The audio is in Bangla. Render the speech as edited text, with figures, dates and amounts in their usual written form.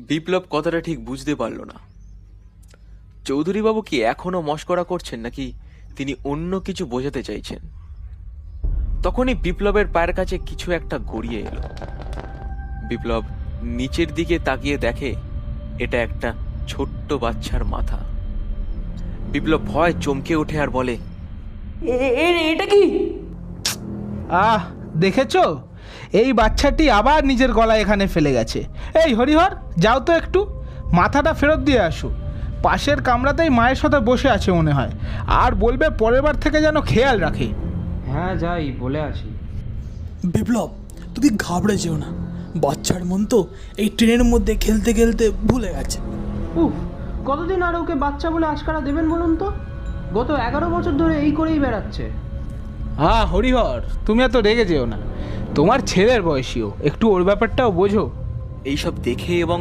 বিপ্লব কথাটা ঠিক বুঝতে পারল না। চৌধুরীবাবু কি এখনো মশকরা করছেন নাকি তিনি অন্য কিছু বোঝাতে চাইছেন? তখনই বিপ্লবের পায়ের কাছে কিছু একটা গড়িয়ে এলো। বিপ্লব নিচের দিকে তাকিয়ে দেখে এটা একটা ছোট্ট বাচ্চার মাথা। বিপ্লব ভয় চমকে ওঠে আর বলে, এটা কি? দেখেছো, এই বাচ্চাটি আবার নিজের গলা এখানে ফেলে গেছে। এই হরিহর, যাও তো একটু মাথাটা ফেরত দিয়ে আসো। পাশের কামরাতেই মায়ের সাথে বসে আছে মনে হয়, আর বলবে পরের বার থেকে যেন খেয়াল রাখে। হ্যাঁ যাই, বলে আসি। বিপ্লব, তুমি ঘাবড়ে যেও না। বাচ্চার মন তো এই ট্রেনের মধ্যে খেলতে খেলতে ভুলে গেছে। উফ, কতদিন আর ওকে বাচ্চা বলে আশকারা দেবেন বলুন তো? গত 11 বছর ধরে এই করেই বেড়াচ্ছে। হরিহর, তুমি এত রেগে যেও না। তোমার ছেলের বয়সীও, একটু ওর ব্যাপারটাও বোঝো। এইসব দেখে এবং